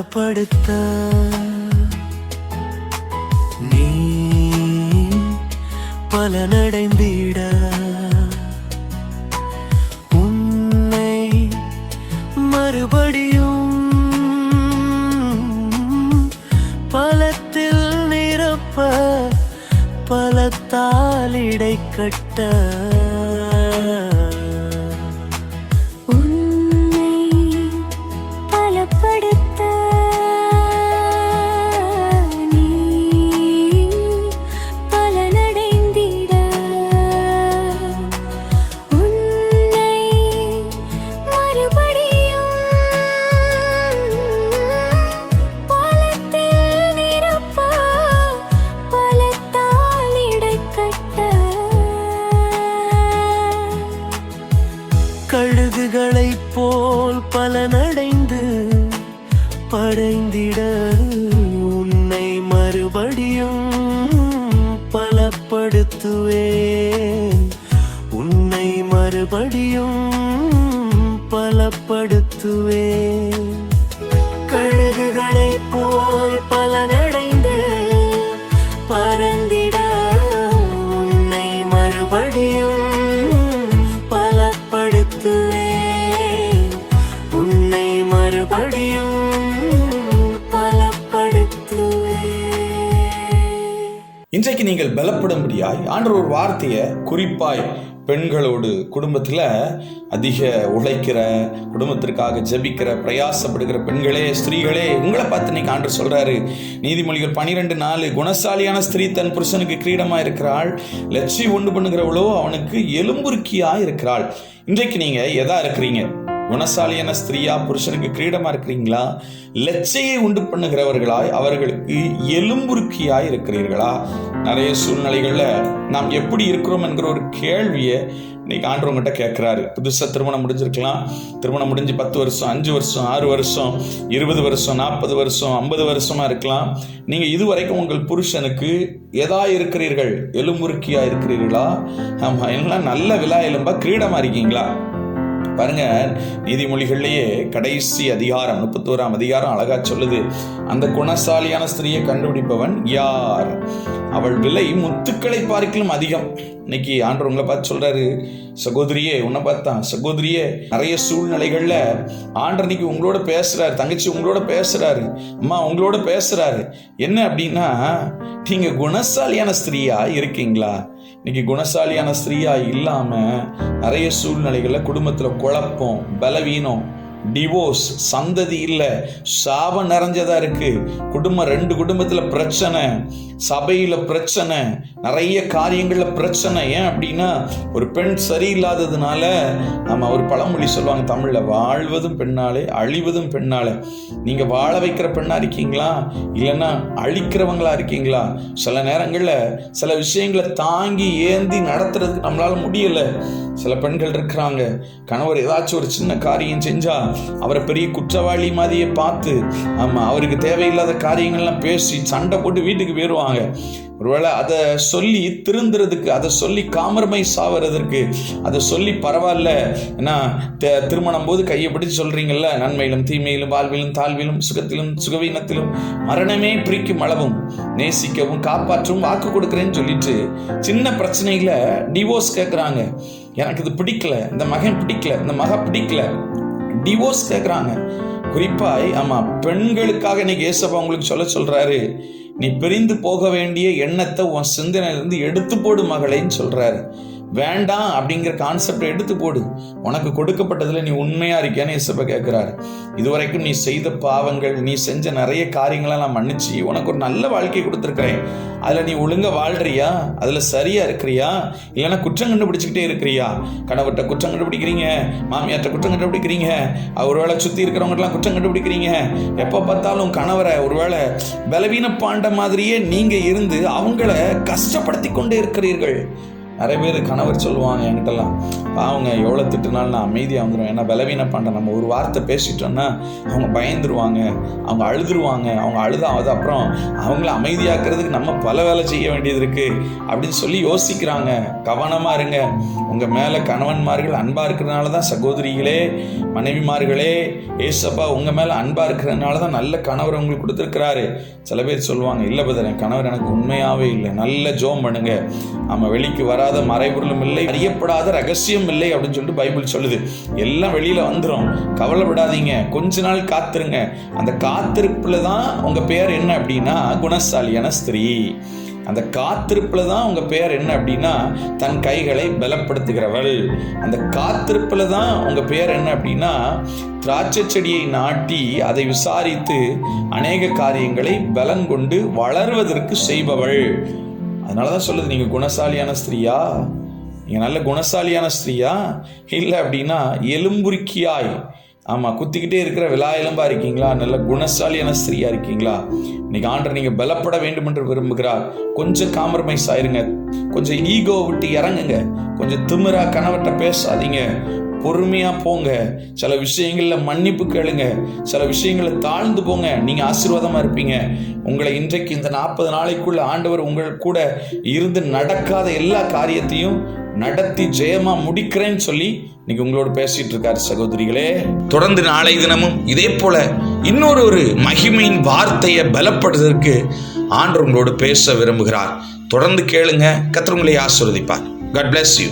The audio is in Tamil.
பலப்படுத்த நீ பலனடைந்திட உன்னை மறுபடியும் பலத்தில் நிரப்ப பலத்தால் இடை கட்ட கழுகுகளைப் போல் பலனடைந்து படைந்திட உன்னை மறுபடியும் பலப்படுத்துவேன். உன்னை மறுபடியும் பலப்படுத்துவேன். கழுகுகளைப் போல் பலனடைந்து பறந்திட உன்னை மறுபடியும் உன்னை மறுபடியும் இன்றைக்கு நீங்கள் பலப்படும்படியாய் ஆண்டவர் ஒரு வார்த்தையை குறிப்பாய் பெண்களோடு குடும்பத்தில் அதிக உழைக்கிற, குடும்பத்திற்காக ஜெபிக்கிற, பிரயாசப்படுகிற பெண்களே, ஸ்திரீகளே, உங்களை பார்த்து இன்னைக்கு ஆண்டவர் சொல்றாரு. நீதிமொழிகள் 12:4, குணசாலியான ஸ்திரீ தன் புருஷனுக்கு கிரீடமாக இருக்கிறாள், லட்சியம் உண்டு பண்ணுகிறவளோ அவனுக்கு எலும்புருக்கியாக இருக்கிறாள். இன்றைக்கு நீங்க எதா இருக்கிறீங்க? குணசாலியான ஸ்திரீயா புருஷனுக்கு கிரீடமா இருக்கிறீங்களா? லட்சையை உண்டு பண்ணுகிறவர்களாய் அவர்களுக்கு எலும்புருக்கியாய் இருக்கிறீர்களா? நிறைய சூழ்நிலைகள்ல நாம் எப்படி இருக்கிறோம் என்கிற ஒரு கேள்வியை இன்னைக்கு ஆண்டவங்கிட்ட கேட்கிறாரு. புதுசா திருமணம் முடிஞ்சிருக்கலாம், திருமணம் முடிஞ்சு 10 வருஷம், 5 வருஷம், 6 வருஷம், 20 வருஷம், 40 வருஷம், 50 வருஷமா இருக்கலாம். நீங்க இதுவரைக்கும் உங்கள் புருஷனுக்கு எதா இருக்கிறீர்கள்? எலும்புருக்கியா இருக்கிறீர்களா? ஆமா, எல்லாம் நல்ல விலா எலும்பா கிரீடமா இருக்கீங்களா? பாருங்க, நீதிமொழிகள்லயே கடைசி அதிகாரம் 31ஆம் அதிகாரம் அழகா சொல்லுது. அந்த குணசாலியான ஸ்திரீயை கண்டுபிடிப்பவன் யார்? அவள் விலை முத்துக்களை பார்க்கலும் அதிகம். இன்னைக்கு ஆண்டவர் உங்களை பார்த்து சொல்றாரு, சகோதரியே, உன்னை பார்த்தான் சகோதரியே, நிறைய சூழ்நிலைகள்ல ஆண்டவர் இன்னைக்கு உங்களோட பேசுறாரு. தங்கச்சி உங்களோட பேசுறாரு, அம்மா உங்களோட பேசுறாரு. என்ன அப்படின்னா, நீங்க குணசாலியான ஸ்திரீயா இருக்கீங்களா? இன்னைக்கு குணசாலியான ஸ்திரீயா இல்லாம நிறைய சூழ்நிலைகள்ல குடும்பத்துல குழப்பம், பலவீனம், டிவோர்ஸ், சந்ததி இல்ல, சாபம் நிறைஞ்சதா இருக்கு. குடும்பம், 2 குடும்பத்துல பிரச்சனை, சபையில பிரச்சனை, நிறைய காரியங்கள்ல பிரச்சனை. ஏன் அப்படின்னா, ஒரு பெண் சரியில்லாததுனால நம்ம ஒரு பழமொழி சொல்லுவாங்க தமிழ்ல, வாழ்வதும் பெண்ணாலே அழிவதும் பெண்ணாலே. நீங்க வாழ வைக்கிற பெண்ணா இருக்கீங்களா, இல்லைன்னா அழிக்கிறவங்களா இருக்கீங்களா? சில நேரங்கள்ல சில விஷயங்களை தாங்கி ஏந்தி நடத்துறதுக்கு நம்மளால முடியல. சில பெண்கள் இருக்கிறாங்க, கணவர் ஏதாச்சும் ஒரு சின்ன காரியம் செஞ்சா அவரை பெரிய குற்றவாளி மாதிரியே பார்த்து, ஆமா, அவருக்கு தேவையில்லாத காரியங்கள்லாம் பேசி சண்டை போட்டு வீட்டுக்கு போயிடுவாங்க. ஒருவேளை அதை சொல்லி திருந்துறதுக்கு, அதை சொல்லி காம்ப்ரமைஸ் ஆகிறதுக்கு, அதை சொல்லி பரவாயில்ல, ஏன்னா திருமணம் போது கையை பிடிச்சு சொல்றீங்கல்ல, நன்மையிலும் தீமையிலும் வாழ்விலும் தாழ்விலும் சுகத்திலும் சுகவீனத்திலும் மரணமே பிரிக்கும் அளவும் நேசிக்கவும் காப்பாற்றவும் வாக்கு கொடுக்குறேன்னு சொல்லிட்டு சின்ன பிரச்சனையில டிவோர்ஸ் கேட்குறாங்க. எனக்கு இது பிடிக்கல, இந்த மகன் பிடிக்கல, இந்த மக பிடிக்கல, டிவோர்ஸ் கேட்குறாங்க. குறிப்பாய் ஆமா, பெண்களுக்காக இன்னைக்கு ஏசப்பா உங்களுக்கு சொல்றாரு, நீ பிரிந்து போக வேண்டிய எண்ணத்தை உன் சிந்தனையிலிருந்து எடுத்து போடு மகளேன்னு சொல்றாரு. வேண்டாம் அப்படிங்கிற கான்செப்டை எடுத்து போடு. உனக்கு கொடுக்கப்பட்டதுல நீ உண்மையா இருக்கியான்னு ஏசப்பா கேட்கிறாரு. இதுவரைக்கும் நீ செய்த பாவங்கள், நீ செஞ்ச நிறைய காரியங்களை நான் மன்னிச்சு உனக்கு ஒரு நல்ல வாழ்க்கையை கொடுத்துருக்கிறேன். அதுல நீ ஒழுங்கா வாழ்றியா? அதுல சரியா இருக்கிறியா? இல்லைன்னா குற்றம் கண்டுபிடிச்சுக்கிட்டே இருக்கிறியா? கணவர்கிட்ட குற்றம் கண்டுபிடிக்கிறீங்க, மாமியார்ட்ட குற்றம் கண்டுபிடிக்கிறீங்க, ஒருவேளை சுத்தி இருக்கிறவங்கலாம் குற்றம் கண்டுபிடிக்கிறீங்க. எப்ப பார்த்தாலும் கணவரை ஒருவேளை பலவீன பாண்ட மாதிரியே நீங்க இருந்து அவங்கள கஷ்டப்படுத்தி கொண்டே இருக்கிறீர்கள். நிறைய பேர் கணவர் சொல்லுவாங்க என்கிட்டலாம், அவங்க எவ்வளோ திட்டுனாலும் நான் அமைதியாக வந்துடுவேன், ஏன்னா பலவீனம் பண்ணுறேன். நம்ம ஒரு வார்த்தை பேசிட்டோன்னா அவங்க பயந்துருவாங்க, அவங்க அழுதுருவாங்க, அவங்க அழுதாவது அப்புறம் அவங்கள அமைதியாக்குறதுக்கு நம்ம பல வேலை செய்ய வேண்டியது இருக்குது அப்படின்னு சொல்லி யோசிக்கிறாங்க. கவனமாக இருங்க. உங்கள் மேலே கணவன்மார்கள் அன்பாக இருக்கிறதுனால தான், சகோதரிகளே மனைவிமார்களே, ஏசப்பா உங்கள் மேலே அன்பாக இருக்கிறதுனால தான் நல்ல கணவர் உங்களுக்கு கொடுத்துருக்கிறாரு. சில பேர் சொல்லுவாங்க, இல்லை பதர் என் கணவர் எனக்கு உண்மையாகவே இல்லை, நல்ல ஜோம் பண்ணுங்க, நம்ம வெளிக்கு வராத மறைபொருளும் இல்லை, அறியப்படாத ரகசியம் இல்லை அப்படின்னு சொல்லிட்டு பைபிள் சொல்லுது. எல்லாம் வெளியில வந்துடும், கவலைப்படாதீங்க, கொஞ்ச நாள் காத்திருங்க. அந்த காத்திருப்புல தான் உங்க பேர் என்ன அப்படின்னா குணசாலியான ஸ்திரீ. அந்த காத்திருப்புல தான் உங்க பேர் என்ன அப்படின்னா தன் கைகளை பலப்படுத்துகிறவள். அந்த காத்திருப்புல தான் உங்க பேர் என்ன அப்படின்னா திராட்சை செடியை நாட்டி அதை விசாரித்து அநேக காரியங்களை பலன் கொண்டு வளர்வதற்கு செய்பவள். அதனாலதான் சொல்லுது, நீங்க குணசாலியான ஸ்திரீயா, நீங்க நல்ல குணசாலியான ஸ்திரீயா, இல்லை அப்படின்னா எலும்புருக்கியாய், ஆமாம் குத்திக்கிட்டே இருக்கிற விழா எலும்பா இருக்கீங்களா, நல்ல குணசாலியான ஸ்திரீயா இருக்கீங்களா? இன்னைக்கு ஆண்டவர் நீங்க பலப்பட வேண்டும் என்று விரும்புகிறார். கொஞ்சம் காம்ப்ரமைஸ் ஆயிருங்க, கொஞ்சம் ஈகோ விட்டு இறங்குங்க, கொஞ்சம் திமிரா கணவர்கிட்ட பேசாதீங்க, பொறுமையா போங்க. சில விஷயங்கள்ல மன்னிப்பு கேளுங்க, சில விஷயங்களை தாழ்ந்து போங்க, நீங்க ஆசீர்வாதமா இருப்பீங்க. உங்களை இன்றைக்கு இந்த 40 நாளைக்குள்ள ஆண்டவர் உங்கள் கூட இருந்து நடக்காத எல்லா காரியத்தையும் நடத்தி ஜெயமா முடிக்கிறேன்னு சொல்லி இன்னைக்கு உங்களோட பேசிட்டு இருக்காரு. சகோதரிகளே, தொடர்ந்து நாளை தினமும் இதே போல இன்னொரு மகிமையின் வார்த்தையை பலப்படுவதற்கு ஆண்டவர் உங்களோடு பேச விரும்புகிறார். தொடர்ந்து கேளுங்க. கர்த்தர் உங்களை ஆசீர்வதிப்பார். God bless you.